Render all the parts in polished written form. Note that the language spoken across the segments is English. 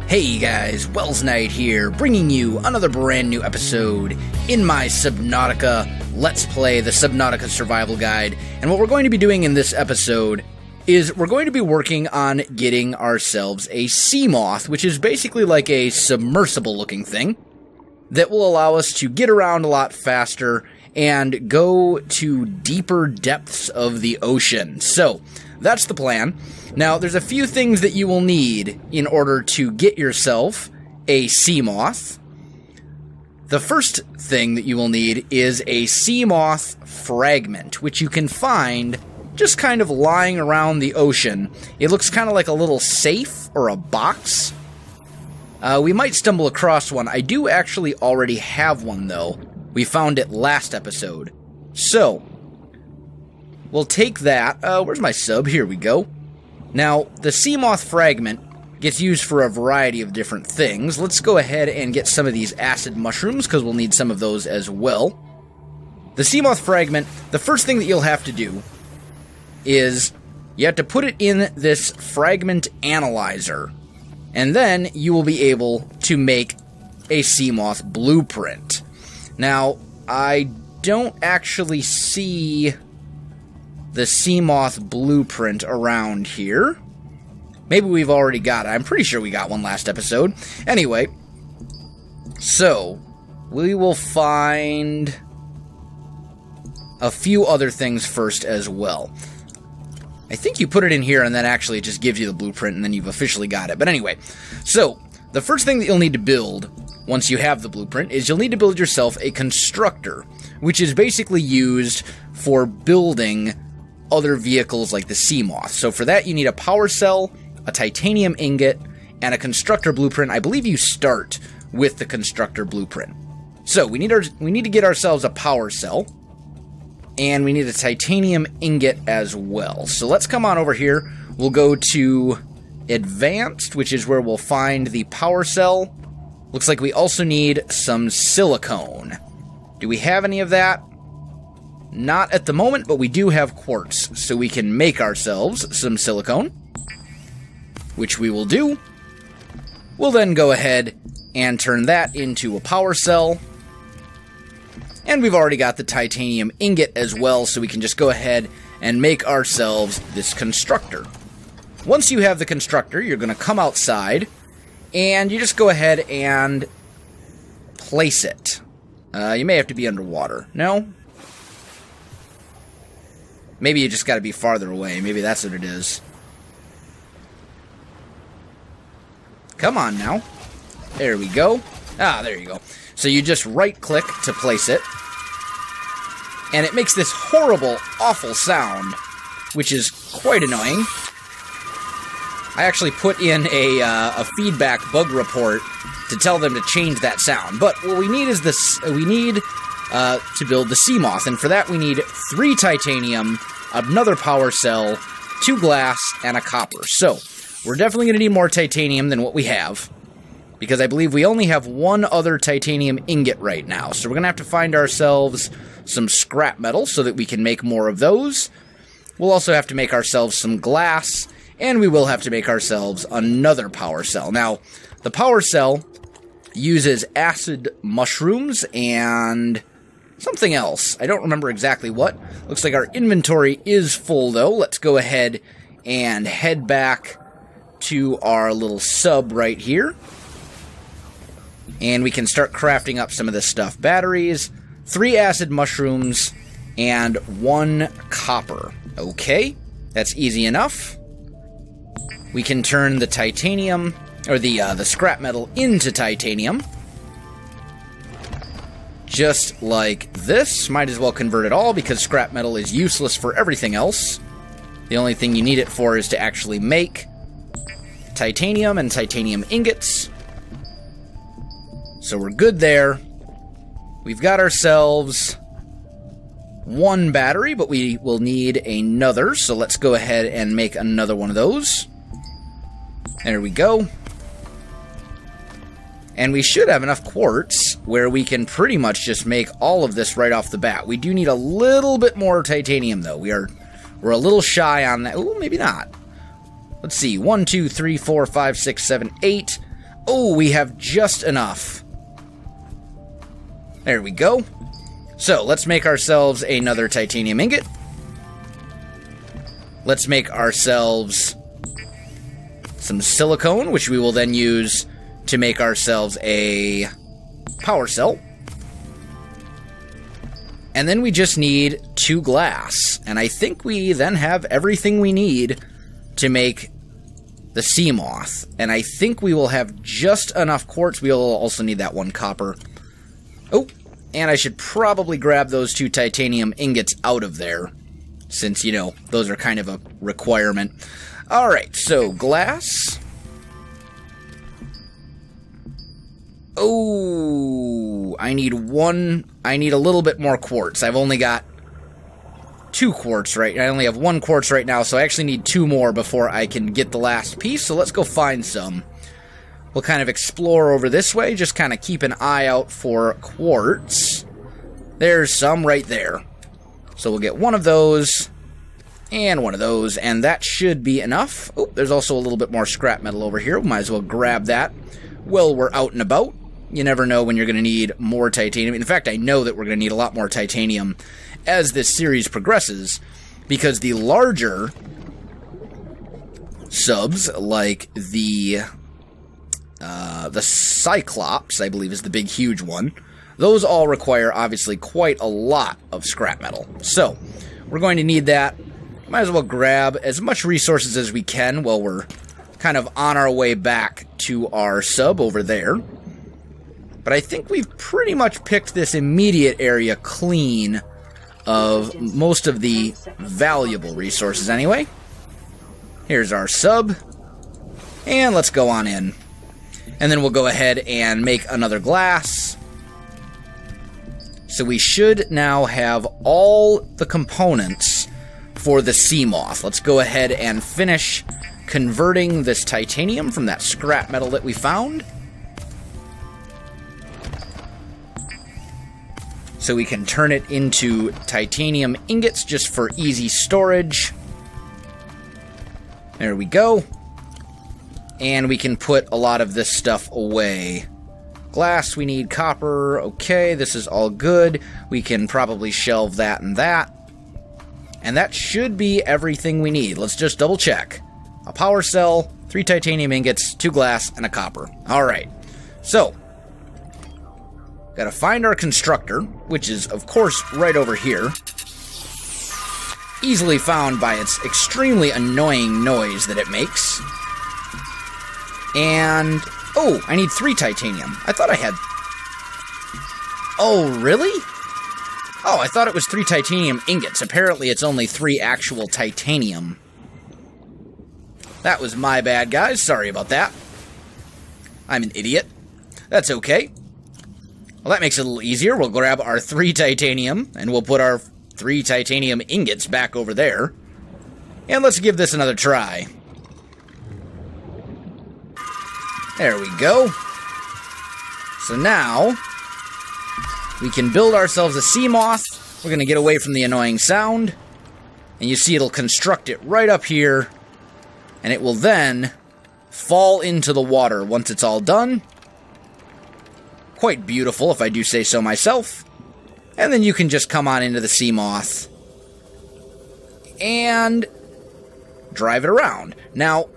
Hey guys, Welsknight here, bringing you another brand new episode in my Subnautica Let's Play, the Subnautica Survival Guide. And what we're going to be doing in this episode is we're going to be working on getting ourselves a Seamoth, which is basically like a submersible looking thing that will allow us to get around a lot faster and go to deeper depths of the ocean. So, that's the plan. Now, there's a few things that you will need in order to get yourself a Seamoth. The first thing that you will need is a Seamoth Fragment, which you can find just kind of lying around the ocean. It looks kind of like a little safe or a box. We might stumble across one. I do actually already have one, though. We found it last episode. So, we'll take that. Where's my sub? Here we go. Now, the Seamoth Fragment gets used for a variety of different things. Let's go ahead and get some of these acid mushrooms, because we'll need some of those as well. The Seamoth Fragment, the first thing that you'll have to do is you have to put it in this fragment analyzer, and then you will be able to make a Seamoth blueprint. Now, I don't actually see the Seamoth blueprint around here. Maybe we've already got it. I'm pretty sure we got one last episode. Anyway, so we will find a few other things first as well. I think you put it in here and then actually it just gives you the blueprint and then you've officially got it. But anyway, so the first thing that you'll need to build once you have the blueprint is you'll need to build yourself a constructor, which is basically used for building other vehicles like the Seamoth. So for that you need a power cell, a titanium ingot, and a constructor blueprint. I believe you start with the constructor blueprint. So we need to get ourselves a power cell, and we need a titanium ingot as well. So let's come on over here. We'll go to advanced, which is where we'll find the power cell. Looks like we also need some silicone. Do we have any of that? Not at the moment, but we do have quartz, so we can make ourselves some silicone, which we will do. We'll then go ahead and turn that into a power cell. And we've already got the titanium ingot as well, so we can just go ahead and make ourselves this constructor. Once you have the constructor, you're going to come outside, and you just go ahead and place it. You may have to be underwater. No? Maybe you just got to be farther away. Maybe that's what it is. Come on now. There we go. Ah, there you go. So you just right-click to place it. And it makes this horrible, awful sound, which is quite annoying. I actually put in a feedback bug report to tell them to change that sound. But what we need is this. We need to build the Seamoth, and for that we need 3 titanium, another power cell, 2 glass, and a copper. So, we're definitely going to need more titanium than what we have, because I believe we only have 1 other titanium ingot right now. So we're going to have to find ourselves some scrap metal so that we can make more of those. We'll also have to make ourselves some glass, and we will have to make ourselves another power cell. Now, the power cell uses acid mushrooms and something else. I don't remember exactly what. Looks like our inventory is full, though. Let's go ahead and head back to our little sub right here. And we can start crafting up some of this stuff. Batteries, 3 acid mushrooms, and 1 copper. Okay, that's easy enough. We can turn the titanium, or the scrap metal, into titanium. Just like this. Might as well convert it all, because scrap metal is useless for everything else. The only thing you need it for is to actually make titanium and titanium ingots. So we're good there. We've got ourselves 1 battery, but we will need another. So let's go ahead and make another one of those. There we go. And we should have enough quartz where we can pretty much just make all of this right off the bat. We do need a little bit more titanium, though. We're a little shy on that. Ooh, maybe not. Let's see. 1, 2, 3, 4, 5, 6, 7, 8. Oh, we have just enough. There we go. So, let's make ourselves another titanium ingot. Let's make ourselves some silicone, which we will then use to make ourselves a power cell. And then we just need 2 glass. And I think we then have everything we need to make the Seamoth. And I think we will have just enough quartz. We'll also need that 1 copper. Oh, and I should probably grab those 2 titanium ingots out of there, since, you know, those are kind of a requirement. Alright, so glass. Oh, I need a little bit more quartz. I've only got 2 quartz right now. I only have 1 quartz right now, so I actually need 2 more before I can get the last piece, so let's go find some. We'll kind of explore over this way, just kind of keep an eye out for quartz. There's some right there. So we'll get 1 of those, and 1 of those, and that should be enough. Oh, there's also a little bit more scrap metal over here. We might as well grab that while we're out and about. You never know when you're going to need more titanium. In fact, I know that we're going to need a lot more titanium as this series progresses, because the larger subs, like the Cyclops, I believe is the big, huge one, those all require, obviously, quite a lot of scrap metal. So, we're going to need that. Might as well grab as much resources as we can while we're kind of on our way back to our sub over there. But I think we've pretty much picked this immediate area clean of most of the valuable resources anyway. Here's our sub. And let's go on in. And then we'll go ahead and make another glass. So we should now have all the components for the Seamoth. Let's go ahead and finish converting this titanium from that scrap metal that we found. So we can turn it into titanium ingots just for easy storage. There we go. And we can put a lot of this stuff away. Glass, we need copper. Okay, this is all good. We can probably shelve that and that. And that should be everything we need. Let's just double check. A power cell, 3 titanium ingots, 2 glass, and a copper. Alright. So, gotta find our constructor, which is, of course, right over here. Easily found by its extremely annoying noise that it makes. And, oh, I need 3 titanium. I thought I had... Oh, really? Oh, I thought it was 3 titanium ingots. Apparently it's only 3 actual titanium. That was my bad, guys. Sorry about that. I'm an idiot. That's okay. Well, that makes it a little easier. We'll grab our 3 titanium, and we'll put our 3 titanium ingots back over there. And let's give this another try. There we go. So now, we can build ourselves a Seamoth. We're going to get away from the annoying sound. And you see it'll construct it right up here. And it will then fall into the water once it's all done. Quite beautiful, if I do say so myself. And then you can just come on into the Seamoth and drive it around. Now,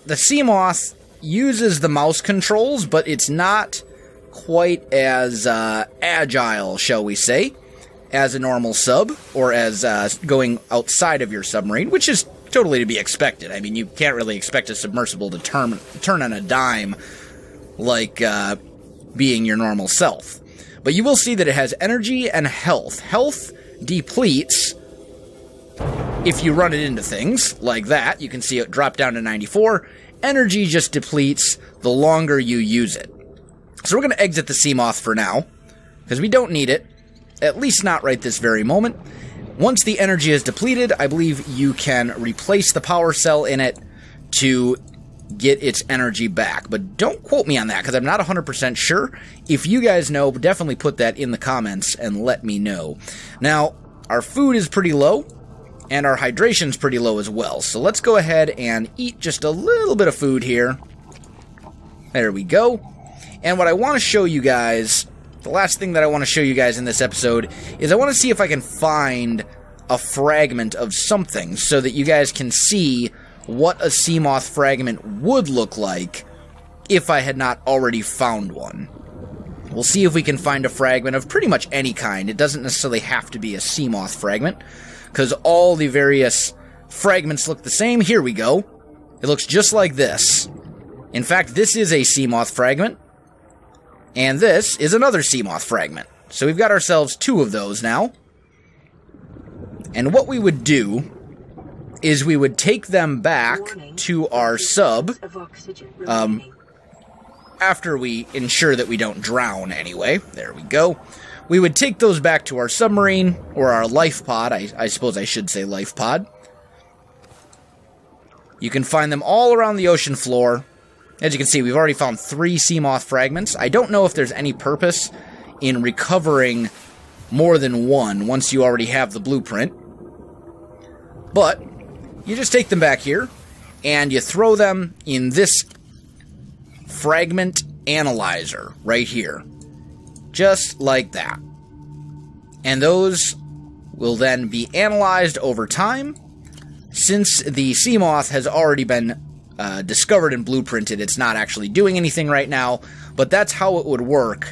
the Seamoth uses the mouse controls, but it's not quite as agile, shall we say, as a normal sub, or as going outside of your submarine, which is totally to be expected. I mean, you can't really expect a submersible to turn on a dime like being your normal self. But you will see that it has energy and health. Health depletes if you run it into things like that. You can see it drop down to 94. Energy just depletes the longer you use it. So we're going to exit the Seamoth for now, because we don't need it, at least not right this very moment. Once the energy is depleted, I believe you can replace the power cell in it to get its energy back. But don't quote me on that, because I'm not 100% sure. If you guys know, definitely put that in the comments and let me know. Now, our food is pretty low, and our hydration's pretty low as well. So let's go ahead and eat just a little bit of food here. There we go. And what I want to show you guys, the last thing that I want to show you guys in this episode, is I want to see if I can find a fragment of something so that you guys can see what a Seamoth Fragment would look like if I had not already found one. We'll see if we can find a fragment of pretty much any kind. It doesn't necessarily have to be a Seamoth Fragment, because all the various fragments look the same. Here we go. It looks just like this. In fact, this is a Seamoth Fragment, and this is another Seamoth Fragment. So we've got ourselves two of those now. And what we would do is we would take them back to our sub, after we ensure that we don't drown anyway. There we go. We would take those back to our submarine, or our life pod. I suppose I should say life pod. You can find them all around the ocean floor. As you can see, we've already found 3 Seamoth Fragments. I don't know if there's any purpose in recovering more than one once you already have the blueprint. But you just take them back here, and you throw them in this fragment analyzer right here. Just like that. And those will then be analyzed over time. Since the Seamoth has already been discovered and blueprinted, it's not actually doing anything right now, but that's how it would work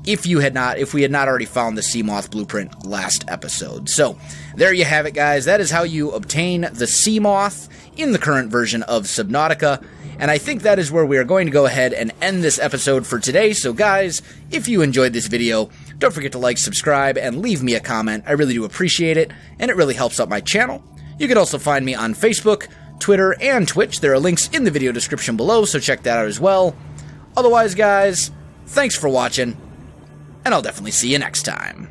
if we had not already found the Seamoth blueprint last episode. So, there you have it, guys. That is how you obtain the Seamoth in the current version of Subnautica, and I think that is where we are going to go ahead and end this episode for today. So, guys, if you enjoyed this video, don't forget to like, subscribe, and leave me a comment. I really do appreciate it, and it really helps out my channel. You can also find me on Facebook, Twitter, and Twitch. There are links in the video description below, so check that out as well. Otherwise, guys, thanks for watching, and I'll definitely see you next time.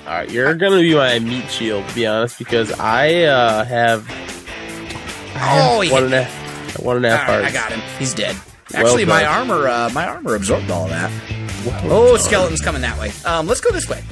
Alright, you're gonna be my meat shield, to be honest, because I have one and a half hearts. I got him. He's dead. Actually, my armor absorbed all of that. Oh, skeleton's coming that way. Let's go this way.